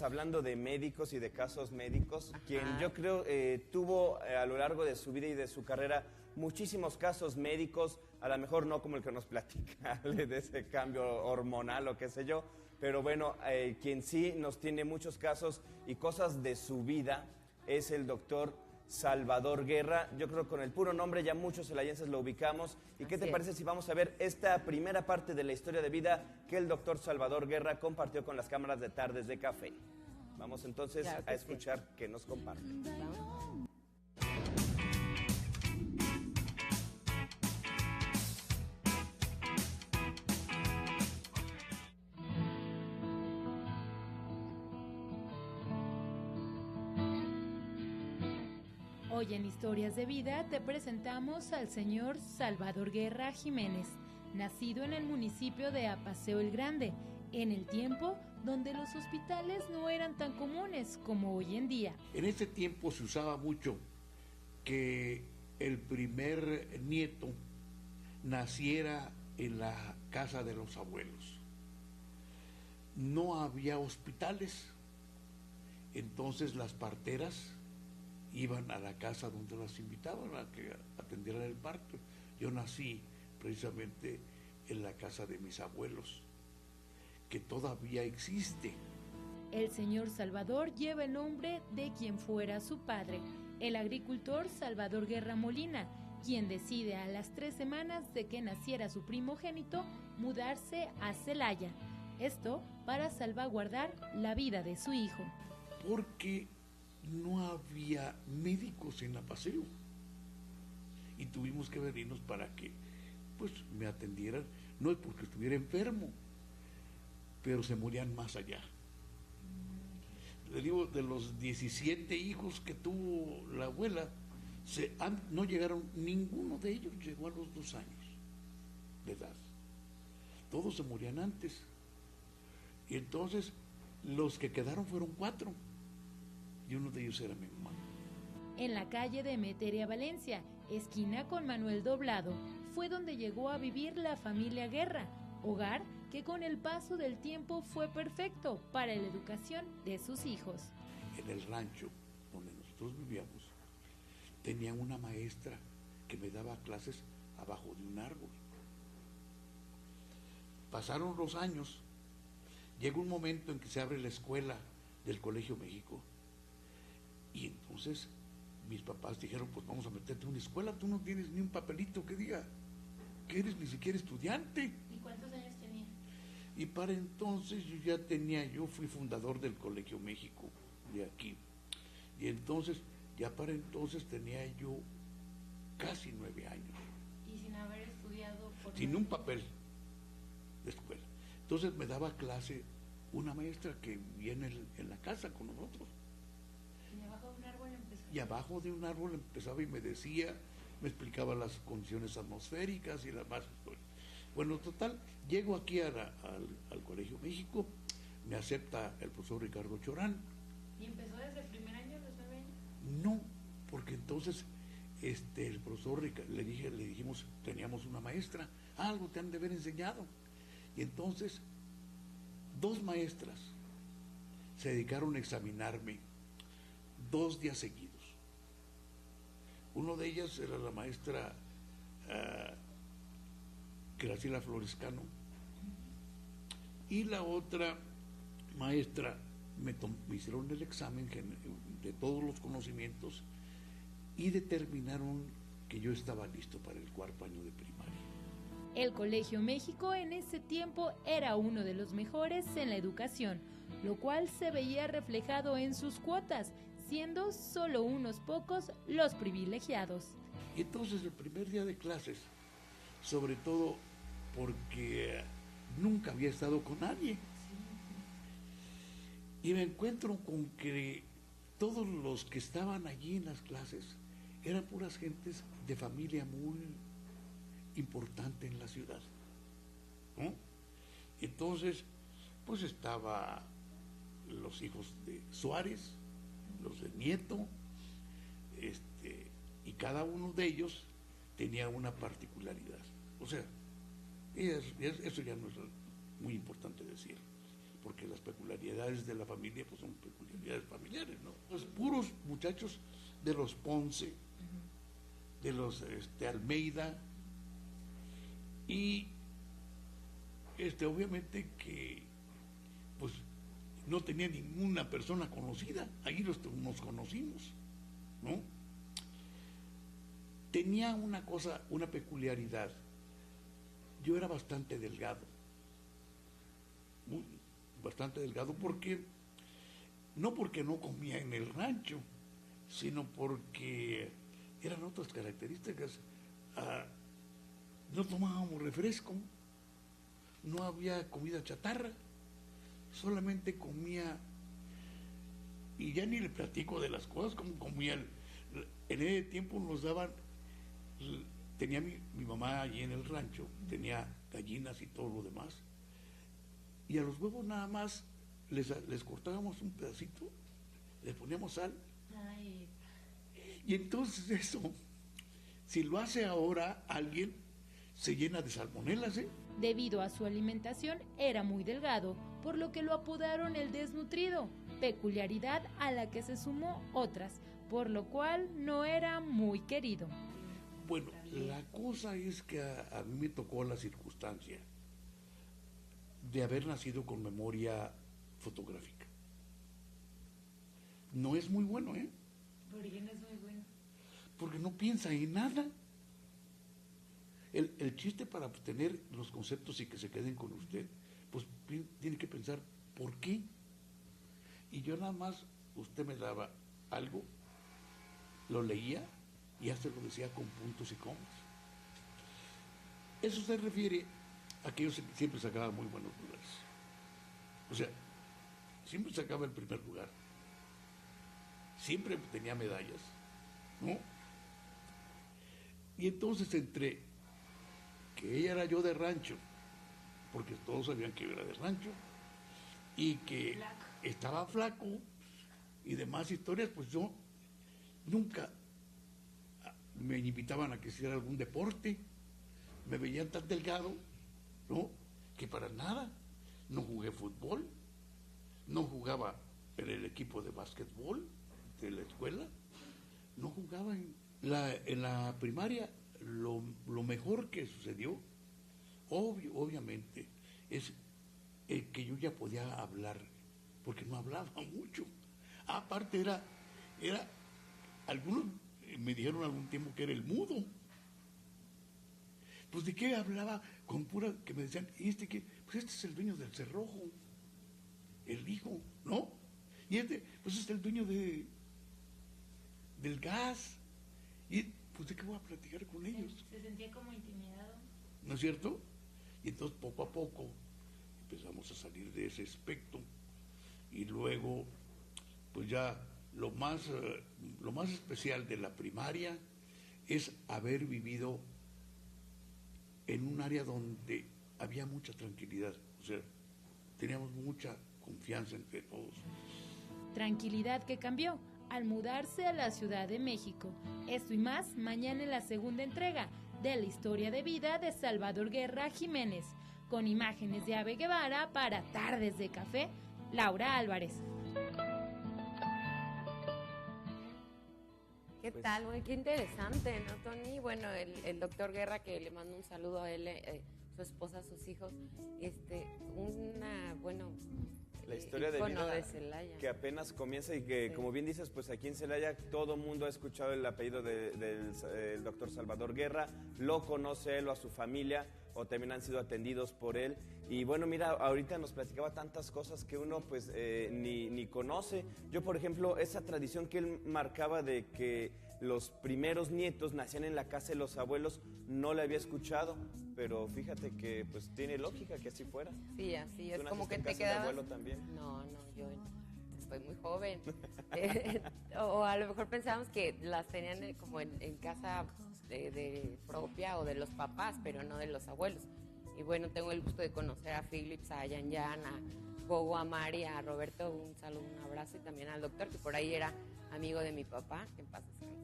Hablando de médicos y de casos médicos, quien yo creo tuvo a lo largo de su vida y de su carrera muchísimos casos médicos, a lo mejor no como el que nos platica de ese cambio hormonal o qué sé yo, pero bueno, quien sí nos tiene muchos casos y cosas de su vida es el doctor Salvador Guerra. Yo creo que con el puro nombre ya muchos celayenses lo ubicamos. ¿Y qué te parece si vamos a ver esta primera parte de la historia de vida que el doctor Salvador Guerra compartió con las cámaras de Tardes de Café? Vamos entonces a escuchar qué nos comparte. Hoy en Historias de Vida te presentamos al señor Salvador Guerra Jiménez, nacido en el municipio de Apaseo el Grande, en el tiempo donde los hospitales no eran tan comunes como hoy en día. En ese tiempo se usaba mucho que el primer nieto naciera en la casa de los abuelos. No había hospitales, entonces las parteras iban a la casa donde las invitaban a que atendieran el parto. Yo nací precisamente en la casa de mis abuelos, que todavía existe. El señor Salvador lleva el nombre de quien fuera su padre, el agricultor Salvador Guerra Molina, quien decide a las 3 semanas de que naciera su primogénito mudarse a Celaya. Esto para salvaguardar la vida de su hijo. Porque no había médicos en Apaseo y tuvimos que venirnos para que pues me atendieran. No es porque estuviera enfermo, pero se morían más allá. Le digo, de los 17 hijos que tuvo la abuela, no llegaron, ninguno de ellos llegó a los 2 años de edad. Todos se morían antes. Y entonces los que quedaron fueron 4. Y uno de ellos era mi mamá. En la calle de Emeteria Valencia, esquina con Manuel Doblado, fue donde llegó a vivir la familia Guerra, hogar que con el paso del tiempo fue perfecto para la educación de sus hijos. En el rancho donde nosotros vivíamos, tenía una maestra que me daba clases abajo de un árbol. Pasaron los años, llegó un momento en que se abre la escuela del Colegio México. Y entonces mis papás dijeron, pues vamos a meterte en una escuela, tú no tienes ni un papelito que diga que eres ni siquiera estudiante. ¿Y cuántos años tenía? Y para entonces yo fui fundador del Colegio México de aquí. Y entonces, ya para entonces tenía yo casi 9 años. ¿Y sin haber estudiado? Sin un papel de escuela. Entonces me daba clase una maestra que viene en la casa con nosotros. ¿Y abajo de un árbol empezó? Y abajo de un árbol empezaba y me decía, me explicaba las condiciones atmosféricas y las más historias. Bueno, total, llego aquí al Colegio México, me acepta el profesor Ricardo Chorán. ¿Y empezó desde el primer año, los 9 años? No, porque entonces el profesor le dijimos, teníamos una maestra, algo te han de haber enseñado. Y entonces 2 maestras se dedicaron a examinarme 2 días seguidos. Uno de ellas era la maestra Graciela Florescano, y la otra maestra me hicieron el examen de todos los conocimientos y determinaron que yo estaba listo para el 4º año de primaria. El Colegio México en ese tiempo era uno de los mejores en la educación, lo cual se veía reflejado en sus cuotas, siendo solo unos pocos los privilegiados. Y entonces el primer día de clases, sobre todo porque nunca había estado con nadie, y me encuentro con que todos los que estaban allí en las clases eran puras gentes de familia muy importante en la ciudad, ¿no? Entonces, pues estaba los hijos de Suárez, los de Nieto, y cada uno de ellos tenía una particularidad. O sea, eso ya no es muy importante decir, porque las peculiaridades de la familia pues son peculiaridades familiares, ¿no? Pues puros muchachos de los Ponce, de los Almeida, y obviamente que pues no tenía ninguna persona conocida, ahí nos conocimos, ¿no? Tenía una cosa, una peculiaridad. Yo era bastante delgado, bastante delgado, no porque no comía en el rancho, sino porque eran otras características. No tomábamos refresco, no había comida chatarra, solamente comía, y ya ni le platico de las cosas como comía. En ese tiempo nos daban, tenía mi mamá allí en el rancho, tenía gallinas y todo lo demás, y a los huevos nada más les cortábamos un pedacito, les poníamos sal. Ay. Y entonces eso, si lo hace ahora alguien, se llena de salmonelas, ¿eh? Debido a su alimentación, era muy delgado, por lo que lo apodaron el desnutrido, peculiaridad a la que se sumó otras, por lo cual no era muy querido. Bueno, la cosa es que a mí me tocó la circunstancia de haber nacido con memoria fotográfica. No es muy bueno, ¿eh? ¿Por qué no es muy bueno? Porque no piensa en nada. El chiste para obtener los conceptos y que se queden con usted, pues tiene que pensar, ¿por qué? Y yo nada más, usted me daba algo, lo leía y ya se lo decía con puntos y comas. Eso se refiere a que yo siempre sacaba muy buenos lugares. O sea, siempre sacaba el primer lugar. Siempre tenía medallas, ¿no? Y entonces entre que ella era yo de rancho, porque todos sabían que yo era de rancho, y que estaba flaco y demás historias, pues yo nunca me invitaban a que hiciera algún deporte, me veían tan delgado, ¿no? Que para nada, no jugué fútbol, no jugaba en el equipo de básquetbol de la escuela, no jugaba en la primaria. Lo mejor que sucedió, obviamente, es que yo ya podía hablar, porque no hablaba mucho. Aparte era algunos me dijeron algún tiempo que era el mudo. Pues de qué hablaba con pura, que me decían, pues este es el dueño del cerrojo, el hijo, ¿no? Y pues es el dueño del gas. Y pues de qué voy a platicar con ellos. Se sentía como intimidado. ¿No es cierto? Y entonces poco a poco empezamos a salir de ese aspecto y luego pues ya lo más especial de la primaria es haber vivido en un área donde había mucha tranquilidad, o sea, teníamos mucha confianza entre todos. Tranquilidad que cambió al mudarse a la Ciudad de México. Esto y más mañana en la segunda entrega de la historia de vida de Salvador Guerra Jiménez, con imágenes de Abe Guevara para Tardes de Café, Laura Álvarez. ¿Qué tal? Bueno, qué interesante, ¿no, Tony? Bueno, el doctor Guerra, que le mando un saludo a él, su esposa, sus hijos, la historia de vida que apenas comienza y que, sí, como bien dices, pues aquí en Celaya todo mundo ha escuchado el apellido del doctor Salvador Guerra, lo conoce él o a su familia, o también han sido atendidos por él. Y bueno, mira, ahorita nos platicaba tantas cosas que uno pues ni conoce. Yo, por ejemplo, esa tradición que él marcaba de que los primeros nietos nacían en la casa de los abuelos, no la había escuchado, pero fíjate que pues tiene lógica que así fuera. Sí, así es. Como que en te casa quedabas... de abuelo también. No, yo estoy muy joven. O a lo mejor pensábamos que las tenían como en casa de propia o de los papás, pero no de los abuelos. Y bueno, tengo el gusto de conocer a Philips, a Yan, a Gogo, a Mari, a Roberto, un saludo, un abrazo, y también al doctor, que por ahí era amigo de mi papá, que en paz descanse.